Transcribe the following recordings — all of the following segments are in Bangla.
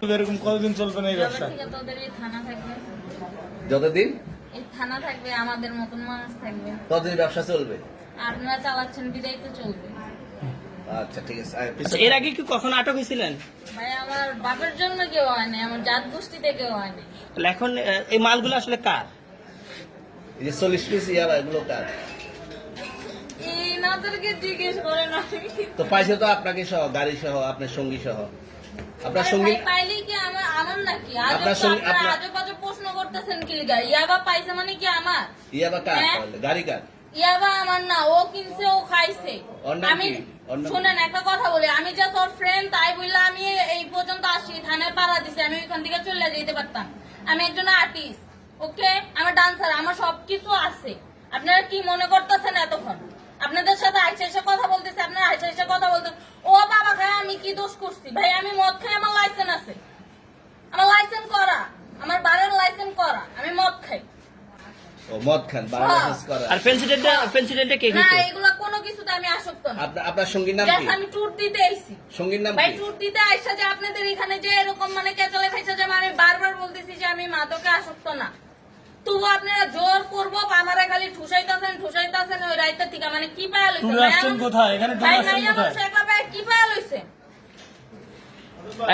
এরকম কতদিন চলবে না এই ব্যবসা? যতদিন এই থানা থাকবে, আমাদের মতন মানুষ থাকবে, ততদিন ব্যবসা চলবে। আপনারা চালাচ্ছেন বিদায় তো চলবে। আচ্ছা ঠিক আছে। আচ্ছা, এর আগে কি কখনো আটক হয়েছিলেন? ভাই আমার বাপের জন্য কেউ হয় নাই, আমার জাত গোষ্ঠীতে কেউ হয় নাই। তাহলে এখন এই মালগুলো আসলে কার? এই যে 40 পিস ইয়াবা এগুলো কার? এই নাদেরকে জিজ্ঞেস করেন। তো পাইছে তো আপনাকে সহ, গাড়ি সহ, আপনার সঙ্গী সহ। আপনার সঙ্গী পাইলেই কি আমার নাকি? আপনার সঙ্গী আজব আজব প্রশ্ন করতেছেন কি লিগা? ইয়াবা পাইছে মানে কি আমার? ইয়াবা কার? হ্যাঁ? তাহলে গাড়ি কার? ইয়াবা আমার না, ও কিনছে, ও খাইছে। ওর নাম আমি কি? ওর নাম শুনেন একটা কথা বলি, আমি যে তোর ফ্রেন্ড তাই বললে আমি এই পর্যন্ত আসি, থানায় পাড়া দিছি, আমি ওইখান থেকে চলে যেতে পারতাম। আমি একজন আর্টিস্ট, ওকে, আমার ডান্সার, আমার সবকিছু আছে। আপনারা কি মনে করতেছেন এতক্ষণ? আপনাদের সাথে আইসা এসে কথা বলতেছে, আপনারা আইসা এসে কথা বলতেন। ও বাবা খায়, আমি কি দোষ করছি? ভাই আমি মদ খাই, আমার লাইসেন্স আছে, আমার লাইসেন্স করা, আমার বারের লাইসেন্স করা, আমি মদ খাই। ও মদ খান, বাংলাদেশ করা। আর পেন্সিডেন্টে কে না, খেত? এগুলা কোনো কিছুতে আমি আসক্ত না। আপনার সঙ্গীর নাম Just কি? আমি ট্যুর দিতে আইছি। সঙ্গীর নাম ভাই কি? ট্যুর দিতে আইসা যে আপনাদের এখানে যে এরকম মানে কেচালে খাইছে, যে আমি বারবার বলতেছি যে আমি মাদকে আসক্ত না, তবু আপনারা জোর করবো, আমারা খালি ঠুসাইতাছেন ওই রাইতে থেকে। মানে কি পায়া লইছে? ট্যুরে আসছেন কোথায়? এখানে ট্যুরে ভাই আসছেন মাইয়া কোথায়? মানুষ একলা ভাই কি পায়া লইছে?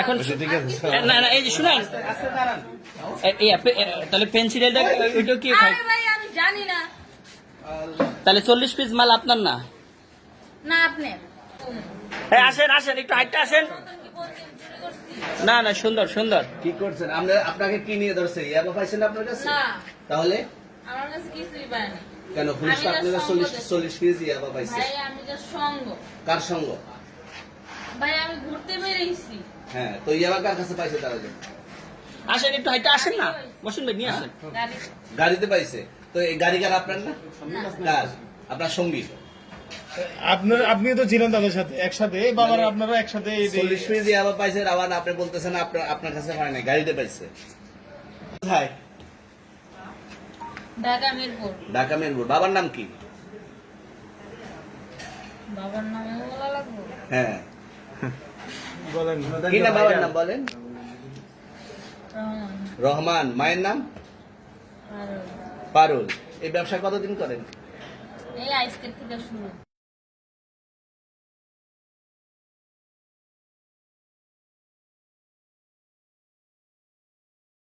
এখন ঠিক আছে। না এই যে শুনেন, তাহলে পেন্সিডেন্টটা ওইটা কি খায়? আরে ভাই আমি জানি না। তাহলে 40 পিস মাল আপনার না? না আপনার। আসেন একটু হাইটটা আসেন। না সুন্দর কি করছেন? আপনাকে কি নিয়ে ধরছে? ইয়াবা পাইছেন আপনার কাছে? না, তাহলে আমার কাছে কিছুই পায় না। কেন পুলিশ তো আমি আপনার just 40 পিস ইয়াবা পাইছে? ভাই আমি যে সঙ্গ, কার সঙ্গ? ভাই আমি ঘুরতে বেরিয়েছি। হ্যাঁ, তো ইয়াবা কার কাছে পাইছে তারা? আসেন একটু হাইটটা আসেন না, বসুন ভাই, নিয়ে আসেন। গাড়ি গাড়িতে পাইছে। তো এই গাড়ি কার? আপনার না? কার? আপনার সঙ্গী। আপনিও তো ছিলেন তাদের সাথে একসাথে, বাবার আপনারা একসাথে 40 পিস ইয়াবা পাইছে, আবার আপনি বলতেছেন আপনার কাছে হয় না, গাড়িতে পাইছে। কোথায়? ঢাকা মিরপুর। ঢাকা মিরপুর। বাবার নাম কি? বাবার নামে বলা লাগবে? হ্যাঁ, বলেন। কি না বাবার নাম বলেন? রহমান। রহমান। মায়ের নাম? আর পারুল। এই ব্যবসা কতদিন করেন? এই আজকের থেকে শুরু।